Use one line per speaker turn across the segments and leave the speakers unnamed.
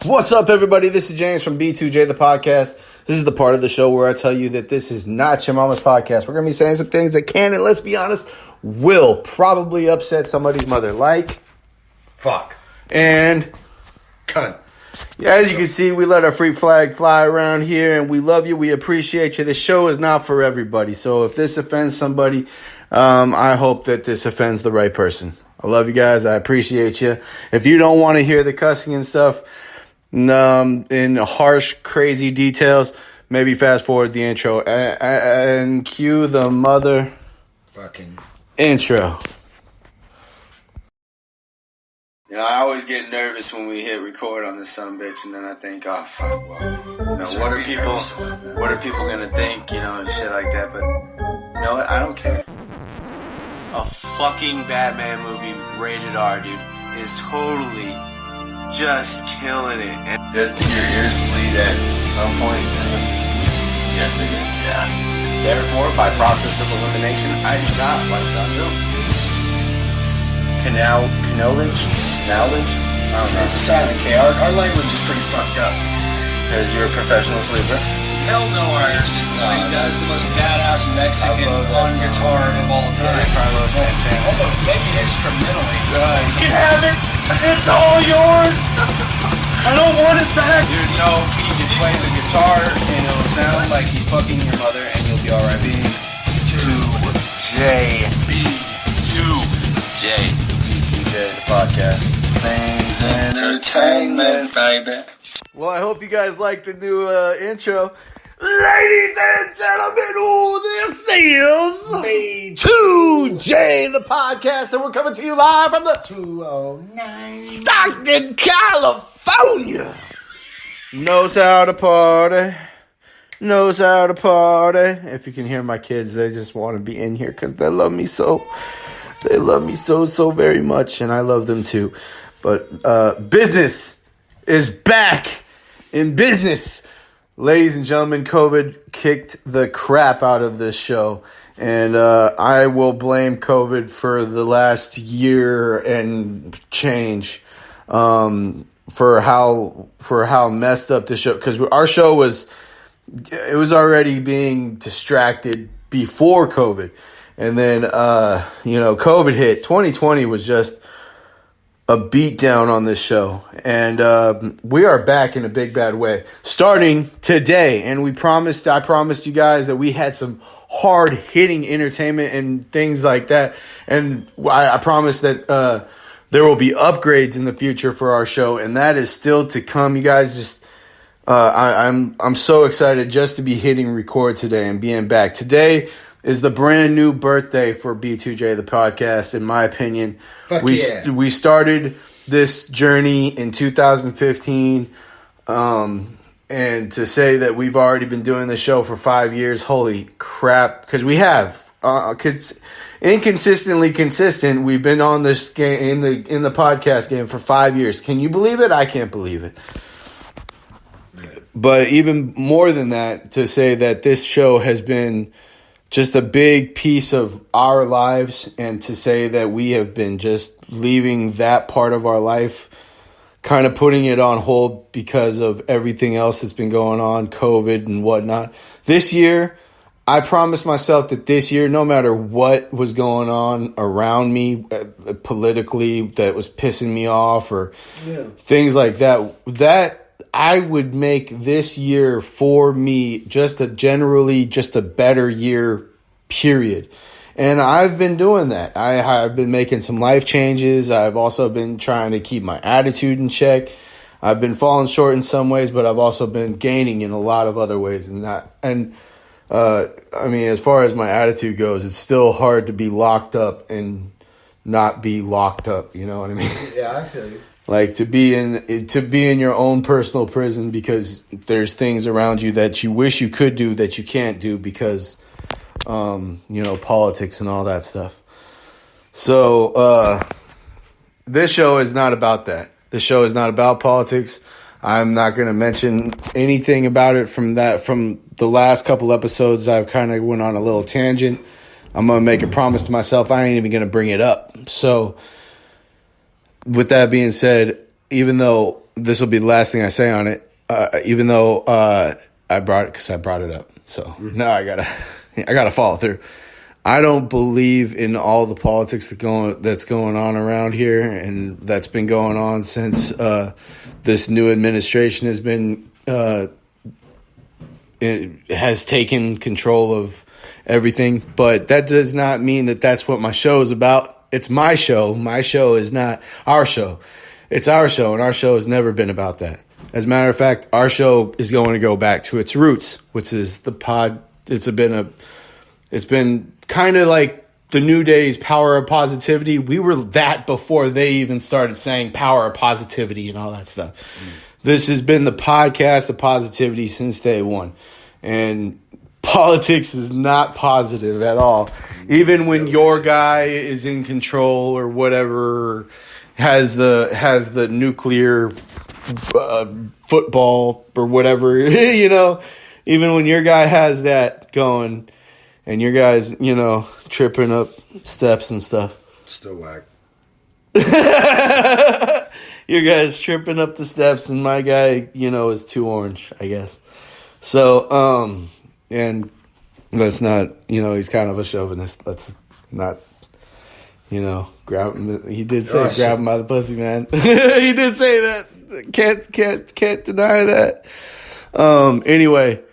What's up, everybody? This is James from B2J, the podcast. This is the part of the show where I tell you that this is not your mama's podcast. We're going to be saying some things that can, and let's be honest, will probably upset somebody's mother. Like,
fuck,
and
cunt.
Yeah, as you can see, we let our free flag fly around here, and we love you. We appreciate you. This show is not for everybody. So if this offends somebody, I hope that this offends the right person. I love you guys. I appreciate you. If you don't want to hear the cussing and stuff in harsh, crazy details, maybe fast forward the intro and cue the mother
fucking
intro.
You know, I always get nervous when we hit record on this sumbitch, and then I think, oh fuck, well, what are people gonna think, you know, and shit like that. But you know what? I don't care. A fucking Batman movie, rated R, dude, is totally just killing it. And did your ears bleed at some point? Yes, they did. Yeah. Therefore, by process of elimination, I do not like John Jones. Knowledge? It's a silent K. Our language is pretty fucked up. Because you're a professional sleeper?
Hell no, I understand. He does the most badass Mexican on guitar of all time.
Carlos Santana.
Almost maybe instrumentally.
You have it! It's all yours! I don't want it back! Dude, no, he can play the guitar and it'll sound like he's fucking your mother and you'll be alright. B2J. B2J, the podcast. Things entertainment, baby.
Well, I hope you guys like the new intro. Ladies and gentlemen, this is B2J, the podcast, and we're coming to you live from the
209
Stockton, California. Knows how to party. If you can hear my kids, they just want to be in here because they love me so. They love me so very much, and I love them too. But business is back in business. Ladies and gentlemen, COVID kicked the crap out of this show, and I will blame COVID for the last year and change for how messed up the show, because our show was already being distracted before COVID, and then COVID hit. 2020 was just a beatdown on this show, and we are back in a big bad way starting today. And I promised you guys that we had some hard hitting entertainment and things like that, and I promised that there will be upgrades in the future for our show, and that is still to come. You guys, just I'm so excited just to be hitting record today and being back. Today is the brand new birthday for B2J, the podcast, in my opinion. We started this journey in 2015, and to say that we've already been doing the show for 5 years, holy crap, because we have. Because inconsistently consistent, we've been on this game in the podcast game for 5 years. Can you believe it? I can't believe it. But even more than that, to say that this show has been just a big piece of our lives, and to say that we have been just leaving that part of our life, kind of putting it on hold because of everything else that's been going on, COVID and whatnot. This year, I promised myself that this year, no matter what was going on around me politically that was pissing me off or things like that I would make this year for me just a better year, period. And I've been doing that. I've been making some life changes. I've also been trying to keep my attitude in check. I've been falling short in some ways, but I've also been gaining in a lot of other ways. As far as my attitude goes, it's still hard to be locked up and not be locked up. You know what I mean?
Yeah, I feel you.
Like to be in your own personal prison because there's things around you that you wish you could do that you can't do because, politics and all that stuff. So this show is not about that. This show is not about politics. I'm not going to mention anything about it from the last couple episodes. I've kind of went on a little tangent. I'm going to make a promise to myself. I ain't even going to bring it up. So with that being said, even though this will be the last thing I say on it. Even though I brought it up, so now I gotta follow through. I don't believe in all the politics that's going on around here, and that's been going on since this new administration has been it has taken control of everything. But that does not mean that that's what my show is about. It's my show. My show is not our show. It's our show, and our show has never been about that. As a matter of fact, our show is going to go back to its roots, which is the pod. It's been kind of like the New Day's Power of Positivity. We were that before they even started saying Power of Positivity and all that stuff. This has been the podcast of positivity since day one. And politics is not positive at all. Even when your guy is in control or whatever, has the nuclear football or whatever, even when your guy has that going, and your guy's, tripping up steps and stuff.
Still whack.
Your guy's tripping up the steps, and my guy, is too orange, I guess. So, and let's not, he's kind of a chauvinist. Let's not, grab him. He did say grab him by the pussy, man. He did say that. Can't deny that. Anyway.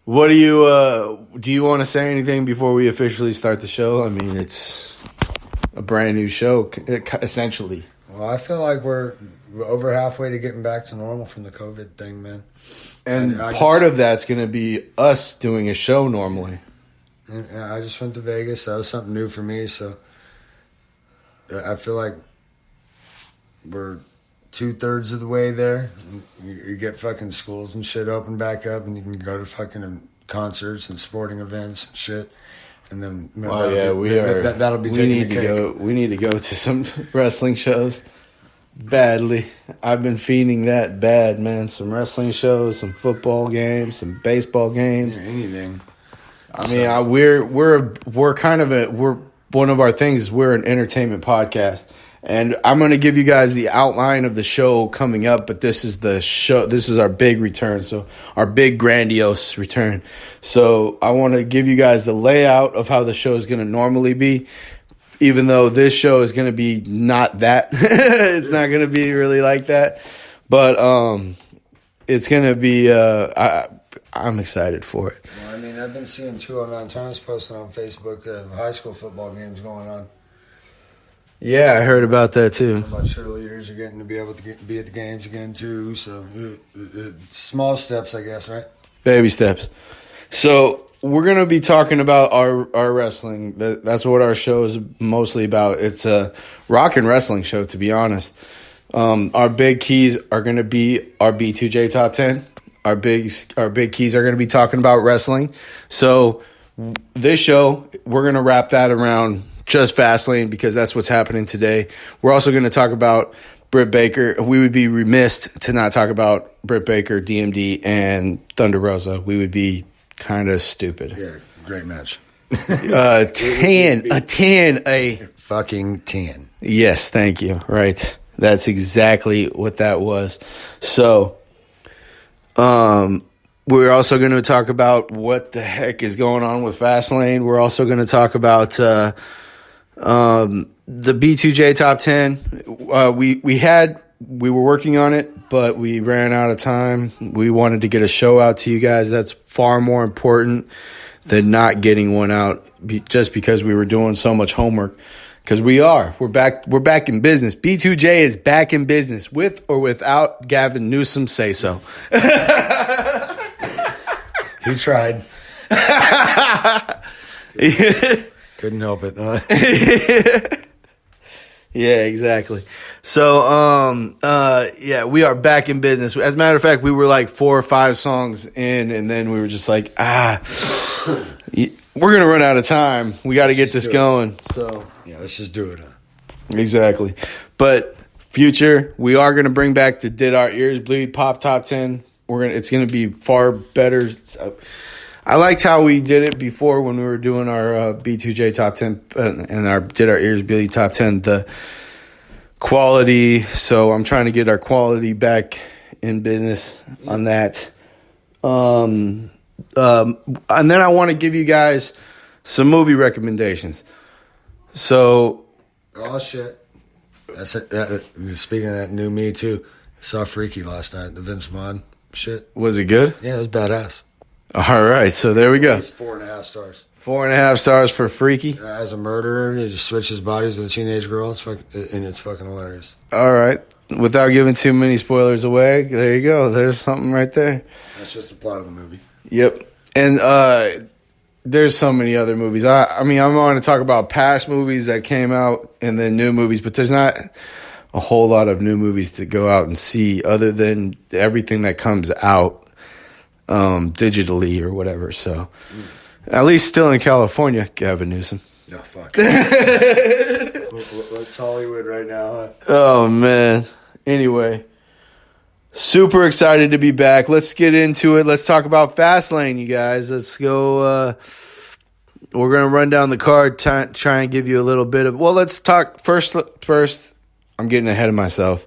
What do you want to say anything before we officially start the show? I mean, it's a brand new show, essentially.
Well, I feel like we're over halfway to getting back to normal from the COVID thing, man.
And part of that's going to be us doing a show normally.
I just went to Vegas. That was something new for me, so I feel like we're 2/3 of the way there. You get fucking schools and shit open back up, and you can go to fucking concerts and sporting events and shit. And then that'll be taking the cake.
We need to go to some wrestling shows badly. I've been feeding that bad, man. Some wrestling shows, some football games, some baseball games,
anything.
I mean, we're kind of one of our things is we're an entertainment podcast. And I'm going to give you guys the outline of the show coming up, but this is the show. This is our big return. So our big grandiose return. So I want to give you guys the layout of how the show is going to normally be, even though this show is going to be not that. It's not going to be really like that, but it's going to be, I'm excited for it.
Well, I mean, I've been seeing 209 Times posting on Facebook of high school football games going on.
Yeah, I heard about that too.
Some of cheerleaders are getting to be able to be at the games again too. So small steps, I guess, right?
Baby steps. So we're gonna be talking about our wrestling. That's what our show is mostly about. It's a rock and wrestling show, to be honest. Our big keys are gonna be our B2J top 10. Our big keys are gonna be talking about wrestling. So this show, we're gonna wrap that around just Fastlane because that's what's happening today. We're also going to talk about Britt Baker. We would be remiss to not talk about Britt Baker, DMD, and Thunder Rosa. We would be kind of stupid.
Yeah, great match.
A
fucking 10.
Yes, thank you. Right. That's exactly what that was. So, we're also going to talk about what the heck is going on with Fastlane. We're also going to talk about the B2J top 10. We were working on it, but we ran out of time. We wanted to get a show out to you guys. That's far more important than not getting one out just because we were doing so much homework. Because we're back in business. B2J is back in business with or without Gavin Newsom say so.
He tried. Couldn't help it.
Yeah, exactly. So, we are back in business. As a matter of fact, we were like 4 or 5 songs in, and then we were just like, we're going to run out of time. We got to get this going. So,
yeah, let's just do it.
Exactly. But future, we are going to bring back the Did Our Ears Bleed Pop Top 10. It's going to be far better. I liked how we did it before when we were doing our B2J top 10 and our Did Our Ears Bleed top 10. quality. So I'm trying to get our quality back in business on that. And then I want to give you guys some movie recommendations. So,
oh shit! That's it. Speaking of that new Me Too, I saw Freaky last night. The Vince Vaughn shit.
Was it good?
Yeah, it was badass.
All right, so there we go.
It's 4.5 stars.
4.5 stars for Freaky.
As a murderer, he just switches bodies with a teenage girl. It's fucking hilarious.
All right. Without giving too many spoilers away, there you go. There's something right there.
That's just the plot of the movie.
Yep. And there's so many other movies. I mean, I'm going to talk about past movies that came out and then new movies, but there's not a whole lot of new movies to go out and see other than everything that comes out digitally or whatever. So at least still in California, Gavin Newsom.
No, fuck. What's Hollywood right now, huh?
Oh, man. Anyway, super excited to be back. Let's get into it. Let's talk about Fastlane, you guys. Let's go. We're going to run down the card, try and give you a little bit of... Well, let's talk first. I'm getting ahead of myself.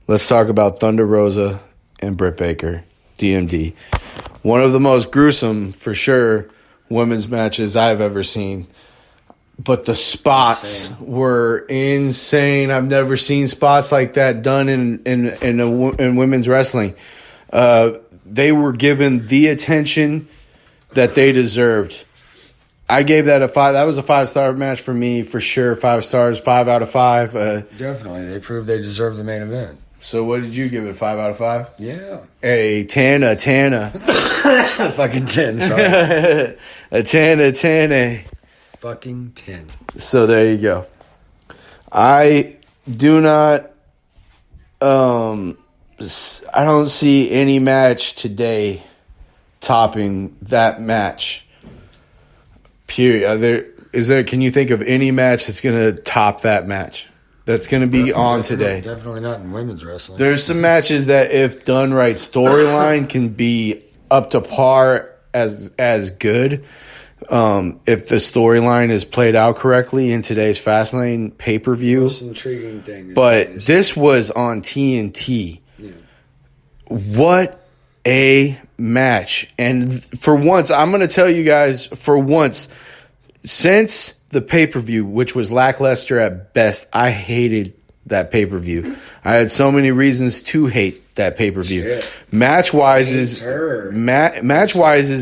Let's talk about Thunder Rosa and Britt Baker DMD. One of the most gruesome, for sure, women's matches I've ever seen. But the spots were insane. I've never seen spots like that done in women's wrestling. They were given the attention that they deserved. I gave that a 5. That was a 5-star match for me, for sure. 5 stars, 5 out of 5.
Definitely. They proved they deserved the main event.
So what did you give it, 5 out of 5?
Yeah.
A Tana.
Fucking 10, sorry.
A Tana.
Fucking 10.
So there you go. I do not... I don't see any match today topping that match. Period. Can you think of any match that's going to top that match? That's going to be on today.
Definitely not in women's wrestling.
There's some matches that, if done right, storyline can be up to par as good. If the storyline is played out correctly in today's Fastlane pay-per-view.
The most intriguing thing.
But this was on TNT.
Yeah.
What a match. And for once, I'm going to tell you guys, for once, since the pay-per-view, which was lackluster at best, I hated that pay-per-view. I had so many reasons to hate that pay-per-view. Match-wise,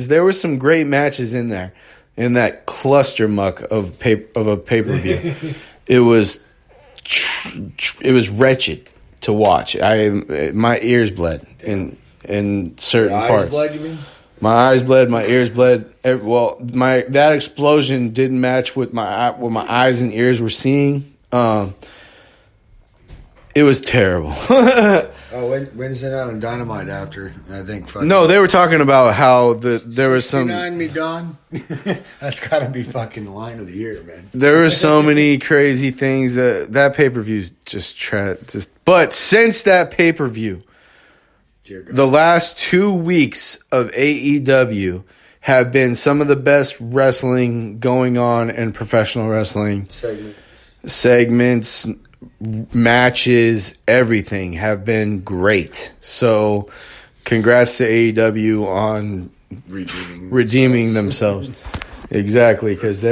there were some great matches in there. In that cluster muck of a pay-per-view. It was wretched to watch. My ears bled in certain parts. Your eyes
bled, you mean?
My eyes bled, my ears bled. Well, that explosion didn't match with what my eyes and ears were seeing. It was terrible.
When's it on Dynamite after? I think.
No, they were talking about how there was some.
69 me Don. That's got to be fucking the line of the year, man.
There were so many crazy things that pay-per-view But since that pay-per-view, the last 2 weeks of AEW have been some of the best wrestling going on in professional wrestling. Segments, matches, everything have been great. So congrats to AEW on redeeming themselves. Exactly, because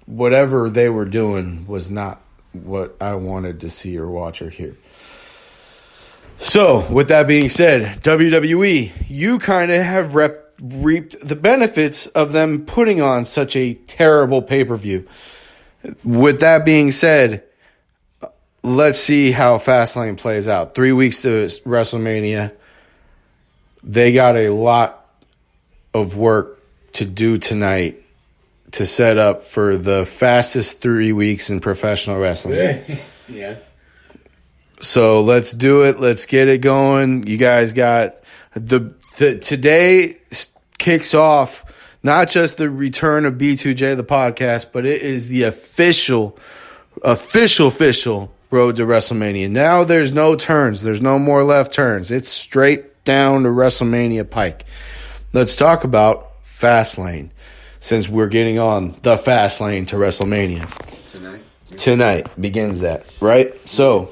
whatever they were doing was not what I wanted to see or watch or hear. So, with that being said, WWE, you kind of have reaped the benefits of them putting on such a terrible pay-per-view. With that being said, let's see how Fastlane plays out. 3 weeks to WrestleMania. They got a lot of work to do tonight to set up for the fastest 3 weeks in professional wrestling.
Yeah.
So let's do it. Let's get it going. You guys got today kicks off not just the return of B2J, the podcast, but it is the official road to WrestleMania. Now there's no turns. There's no more left turns. It's straight down to WrestleMania pike. Let's talk about Fastlane, since we're getting on the Fastlane to WrestleMania. Tonight begins that, right? So